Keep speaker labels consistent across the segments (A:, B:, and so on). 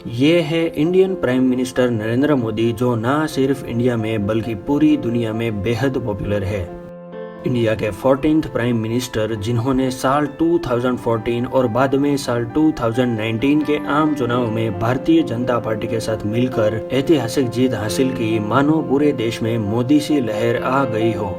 A: ये है Indian prime minister Narendra Modi, जो ना सिर्फ इंडिया में बल्कि पूरी दुनिया में बेहद पॉपुलर है। इंडिया के 14th प्राइम मिनिस्टर, जिन्होंने साल 2014 और बाद में साल 2019 के आम चुनाव में भारतीय जनता पार्टी के साथ मिलकर ऐतिहासिक जीत हासिल की, मानो पूरे देश में मोदी सी लहर आ गई हो।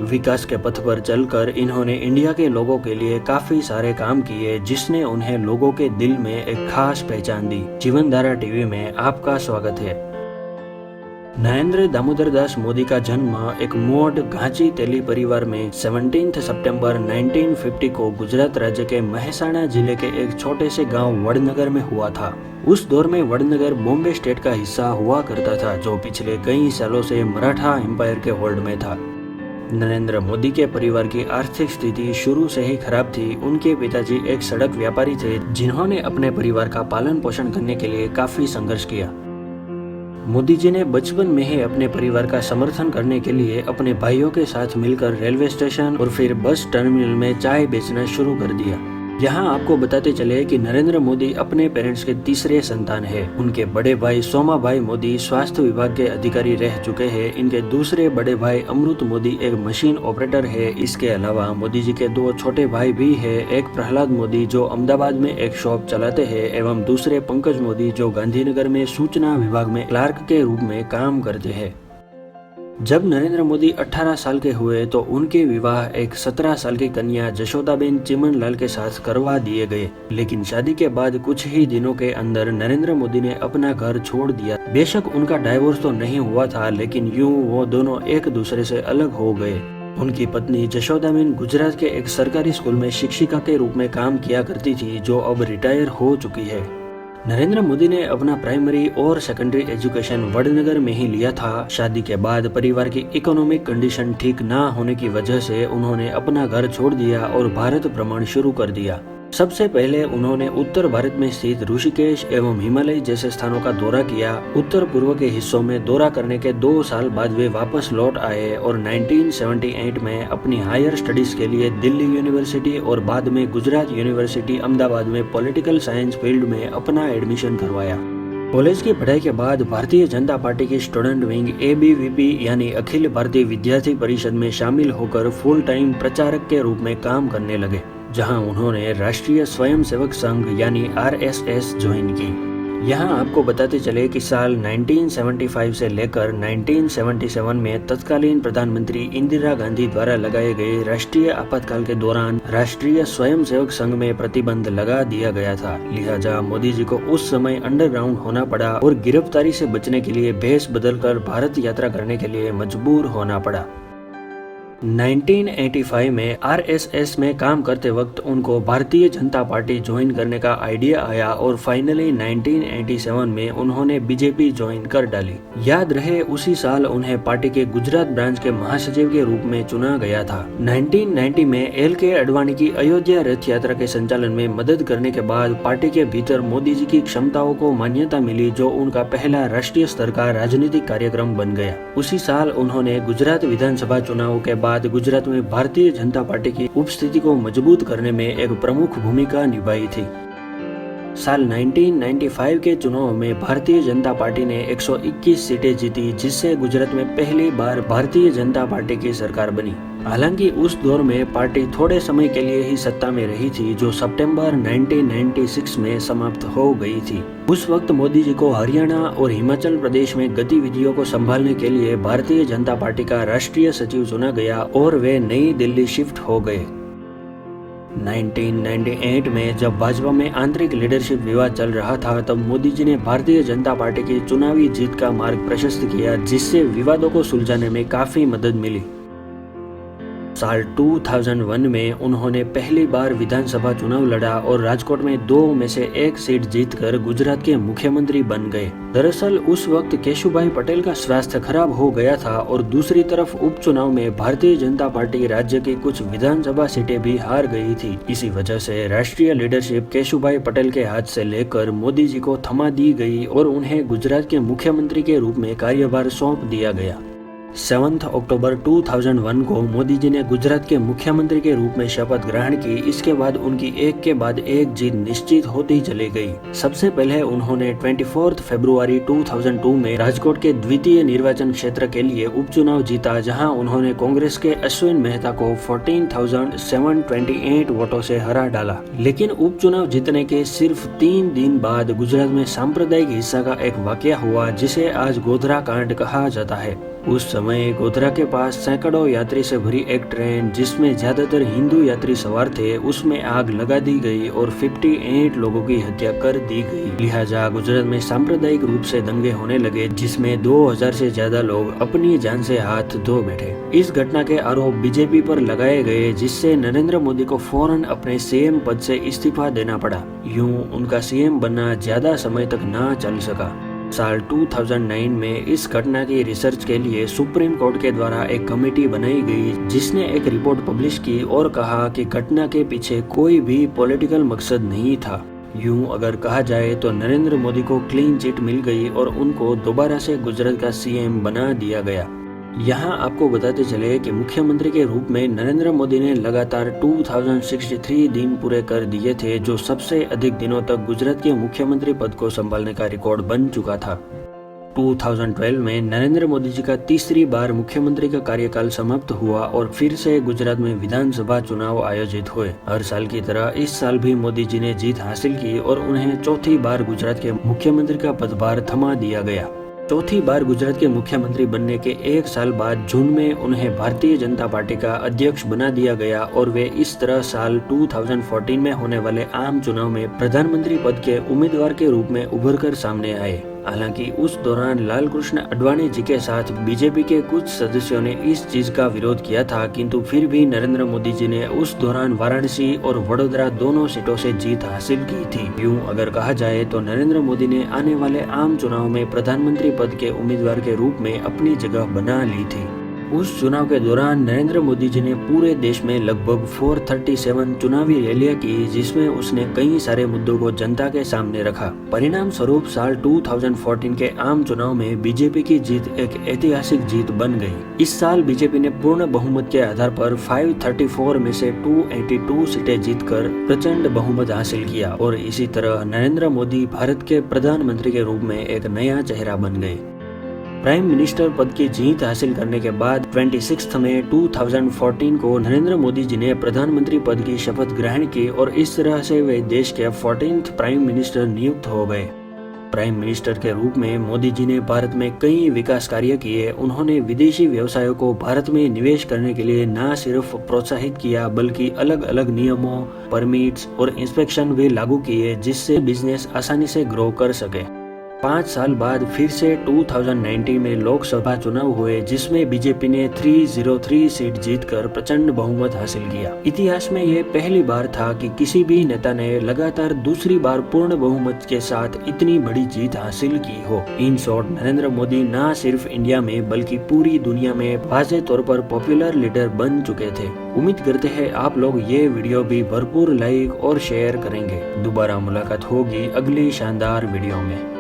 A: विकास के पथ पर चलकर इन्होंने इंडिया के लोगों के लिए काफी सारे काम किए, जिसने उन्हें लोगों के दिल में एक खास पहचान दी। जीवनधारा टीवी में आपका स्वागत है। नरेंद्र दामोदर दास मोदी का जन्म एक मोड घांची तेली परिवार में 17 सितंबर 1950 को गुजरात राज्य के महेसाणा जिले के एक छोटे से गांव वडनगर में हुआ था। उस दौर में वडनगर बॉम्बे स्टेट का हिस्सा हुआ करता था, जो पिछले कई सालों से मराठा एम्पायर के होल्ड में था। नरेंद्र मोदी के परिवार की आर्थिक स्थिति शुरू से ही खराब थी। उनके पिताजी एक सड़क व्यापारी थे, जिन्होंने अपने परिवार का पालन पोषण करने के लिए काफी संघर्ष किया। मोदी जी ने बचपन में ही अपने परिवार का समर्थन करने के लिए अपने भाइयों के साथ मिलकर रेलवे स्टेशन और फिर बस टर्मिनल में चाय बेचना शुरू कर दिया। यहाँ आपको बताते चले कि नरेंद्र मोदी अपने पेरेंट्स के तीसरे संतान हैं। उनके बड़े भाई सोमा भाई मोदी स्वास्थ्य विभाग के अधिकारी रह चुके हैं। इनके दूसरे बड़े भाई अमृत मोदी एक मशीन ऑपरेटर है। इसके अलावा मोदी जी के दो छोटे भाई भी है, एक प्रहलाद मोदी जो अहमदाबाद में एक शॉप चलाते हैं, एवं दूसरे पंकज मोदी जो गांधीनगर में सूचना विभाग में क्लार्क के रूप में काम करते हैं। जब नरेंद्र मोदी 18 साल के हुए तो उनके विवाह एक 17 साल की कन्या जशोदाबेन चिमनलाल के साथ करवा दिए गए, लेकिन शादी के बाद कुछ ही दिनों के अंदर नरेंद्र मोदी ने अपना घर छोड़ दिया। बेशक उनका डाइवोर्स तो नहीं हुआ था, लेकिन यूं वो दोनों एक दूसरे से अलग हो गए। उनकी पत्नी जशोदाबेन गुजरात के एक सरकारी स्कूल में शिक्षिका के रूप में काम किया करती थी, जो अब रिटायर हो चुकी है। नरेंद्र मोदी ने अपना प्राइमरी और सेकेंडरी एजुकेशन वडनगर में ही लिया था। शादी के बाद परिवार की इकोनॉमिक कंडीशन ठीक ना होने की वजह से उन्होंने अपना घर छोड़ दिया और भारत भ्रमण शुरू कर दिया। सबसे पहले उन्होंने उत्तर भारत में स्थित ऋषिकेश एवं हिमालय जैसे स्थानों का दौरा किया। उत्तर पूर्व के हिस्सों में दौरा करने के 2 साल बाद वे वापस लौट आए और 1978 में अपनी हायर स्टडीज के लिए दिल्ली यूनिवर्सिटी और बाद में गुजरात यूनिवर्सिटी अहमदाबाद में पॉलिटिकल साइंस फील्ड में अपना एडमिशन करवाया। कॉलेज की पढ़ाई के बाद भारतीय जनता पार्टी की स्टूडेंट विंग ABVP यानी अखिल भारतीय विद्यार्थी परिषद में शामिल होकर फुल टाइम प्रचारक के रूप में काम करने लगे, जहां उन्होंने राष्ट्रीय स्वयंसेवक संघ यानी RSS ज्वाइन की। यहाँ आपको बताते चले कि साल 1975 से लेकर 1977 में तत्कालीन प्रधानमंत्री इंदिरा गांधी द्वारा लगाए गए राष्ट्रीय आपातकाल के दौरान राष्ट्रीय स्वयंसेवक संघ में प्रतिबंध लगा दिया गया था। लिहाजा मोदी जी को उस समय अंडरग्राउंड होना पड़ा और गिरफ्तारी से बचने के लिए भेष बदलकर भारत यात्रा करने के लिए मजबूर होना पड़ा। 1985 में RSS में काम करते वक्त उनको भारतीय जनता पार्टी ज्वाइन करने का आइडिया आया और फाइनली 1987 में उन्होंने बीजेपी ज्वाइन कर डाली। याद रहे उसी साल उन्हें पार्टी के गुजरात ब्रांच के महासचिव के रूप में चुना गया था। 1990 में LK आडवाणी की अयोध्या रथ यात्रा के संचालन में मदद करने के बाद पार्टी के भीतर मोदी जी की क्षमताओं को मान्यता मिली, जो उनका पहला राष्ट्रीय स्तर का राजनीतिक कार्यक्रम बन गया। उसी साल उन्होंने गुजरात विधानसभा चुनाव के बाद गुजरात में भारतीय जनता पार्टी की उपस्थिति को मजबूत करने में एक प्रमुख भूमिका निभाई थी। साल 1995 के चुनाव में भारतीय जनता पार्टी ने 121 सीटें जीती, जिससे गुजरात में पहली बार भारतीय जनता पार्टी की सरकार बनी। हालांकि उस दौर में पार्टी थोड़े समय के लिए ही सत्ता में रही थी, जो सितंबर 1996 में समाप्त हो गई थी। उस वक्त मोदी जी को हरियाणा और हिमाचल प्रदेश में गतिविधियों को संभालने के लिए भारतीय जनता पार्टी का राष्ट्रीय सचिव चुना गया और वे नई दिल्ली शिफ्ट हो गए। 1998 में जब भाजपा में आंतरिक लीडरशिप विवाद चल रहा था, तब मोदी जी ने भारतीय जनता पार्टी की चुनावी जीत का मार्ग प्रशस्त किया, जिससे विवादों को सुलझाने में काफी मदद मिली। साल 2001 में उन्होंने पहली बार विधानसभा चुनाव लड़ा और राजकोट में 2 में से 1 सीट जीतकर गुजरात के मुख्यमंत्री बन गए। दरअसल उस वक्त केशुभाई पटेल का स्वास्थ्य खराब हो गया था और दूसरी तरफ उपचुनाव में भारतीय जनता पार्टी राज्य की कुछ विधानसभा सीटें भी हार गई थी। इसी वजह से राष्ट्रीय लीडरशिप केशुभाई पटेल के हाथ से लेकर मोदी जी को थमा दी गई और उन्हें गुजरात के मुख्यमंत्री के रूप में कार्यभार सौंप दिया गया। 7 अक्टूबर 2001 को मोदी जी ने गुजरात के मुख्यमंत्री के रूप में शपथ ग्रहण की। इसके बाद उनकी एक के बाद एक जीत निश्चित होती चली गई। सबसे पहले उन्होंने 24 फरवरी 2002 में राजकोट के द्वितीय निर्वाचन क्षेत्र के लिए उपचुनाव जीता, जहां उन्होंने कांग्रेस के अश्विन मेहता को 14,728 वोटों से हरा डाला। लेकिन उपचुनाव जीतने के सिर्फ 3 दिन बाद गुजरात में सांप्रदायिक हिंसा का एक वाकया हुआ, जिसे आज गोधरा कांड कहा जाता है। उस समय गोधरा के पास सैकड़ों यात्री से भरी एक ट्रेन, जिसमें ज्यादातर हिंदू यात्री सवार थे, उसमें आग लगा दी गई और 58 लोगों की हत्या कर दी गई। लिहाजा गुजरात में सांप्रदायिक रूप से दंगे होने लगे, जिसमें 2000 से ज्यादा लोग अपनी जान से हाथ धो बैठे। इस घटना के आरोप बीजेपी पर लगाए गए, जिससे नरेंद्र मोदी को फौरन अपने सीएम पद से इस्तीफा देना पड़ा। यूं उनका सीएम बनना ज्यादा समय तक ना चल सका। साल 2009 में इस घटना की रिसर्च के लिए सुप्रीम कोर्ट के द्वारा एक कमेटी बनाई गई, जिसने एक रिपोर्ट पब्लिश की और कहा कि घटना के पीछे कोई भी पॉलिटिकल मकसद नहीं था। यूं अगर कहा जाए तो नरेंद्र मोदी को क्लीन चिट मिल गई और उनको दोबारा से गुजरात का सीएम बना दिया गया। यहाँ आपको बताते चले कि मुख्यमंत्री के रूप में नरेंद्र मोदी ने लगातार 2063 दिन पूरे कर दिए थे, जो सबसे अधिक दिनों तक गुजरात के मुख्यमंत्री पद को संभालने का रिकॉर्ड बन चुका था। 2012 में नरेंद्र मोदी जी का तीसरी बार मुख्यमंत्री का कार्यकाल समाप्त हुआ और फिर से गुजरात में विधानसभा चुनाव आयोजित हुए। हर साल की तरह इस साल भी मोदी जी ने जीत हासिल की और उन्हें चौथी बार गुजरात के मुख्यमंत्री का पदभार थमा दिया गया। चौथी बार गुजरात के मुख्यमंत्री बनने के 1 साल बाद जून में उन्हें भारतीय जनता पार्टी का अध्यक्ष बना दिया गया और वे इस तरह साल 2014 में होने वाले आम चुनाव में प्रधानमंत्री पद के उम्मीदवार के रूप में उभर कर सामने आए। हालांकि उस दौरान लालकृष्ण आडवाणी जी के साथ बीजेपी के कुछ सदस्यों ने इस चीज का विरोध किया था, किंतु फिर भी नरेंद्र मोदी जी ने उस दौरान वाराणसी और वडोदरा दोनों सीटों से जीत हासिल की थी। यूं अगर कहा जाए तो नरेंद्र मोदी ने आने वाले आम चुनाव में प्रधानमंत्री पद के उम्मीदवार के रूप में अपनी जगह बना ली थी। उस चुनाव के दौरान नरेंद्र मोदी जी ने पूरे देश में लगभग 437 चुनावी रैलियां की, जिसमें उसने कई सारे मुद्दों को जनता के सामने रखा। परिणाम स्वरूप साल 2014 के आम चुनाव में बीजेपी की जीत एक ऐतिहासिक जीत बन गई। इस साल बीजेपी ने पूर्ण बहुमत के आधार पर 534 में से 282 सीटें जीतकर प्रचंड बहुमत हासिल किया और इसी तरह नरेंद्र मोदी भारत के प्रधानमंत्री के रूप में एक नया चेहरा बन गए। प्राइम मिनिस्टर पद की जीत हासिल करने के बाद 26 मई 2014 को नरेंद्र मोदी जी ने प्रधानमंत्री पद की शपथ ग्रहण की और इस तरह से वे देश के 14th प्राइम मिनिस्टर नियुक्त हो गए। प्राइम मिनिस्टर के रूप में मोदी जी ने भारत में कई विकास कार्य किए। उन्होंने विदेशी व्यवसायों को भारत में निवेश करने के लिए न सिर्फ प्रोत्साहित किया, बल्कि अलग अलग नियमों, परमिट्स और इंस्पेक्शन भी लागू किए, जिससे बिजनेस आसानी से ग्रो कर सके। 5 साल बाद फिर से 2019 में लोकसभा चुनाव हुए, जिसमें बीजेपी ने 303 सीट जीतकर प्रचंड बहुमत हासिल किया। इतिहास में यह पहली बार था कि किसी भी नेता ने लगातार दूसरी बार पूर्ण बहुमत के साथ इतनी बड़ी जीत हासिल की हो। इन शॉर्ट, नरेंद्र मोदी न सिर्फ इंडिया में बल्कि पूरी दुनिया में वाज़े तौर पर पॉपुलर लीडर बन चुके थे। उम्मीद करते हैं आप लोग ये वीडियो भी भरपूर लाइक और शेयर करेंगे। दोबारा मुलाकात होगी अगली शानदार वीडियो में।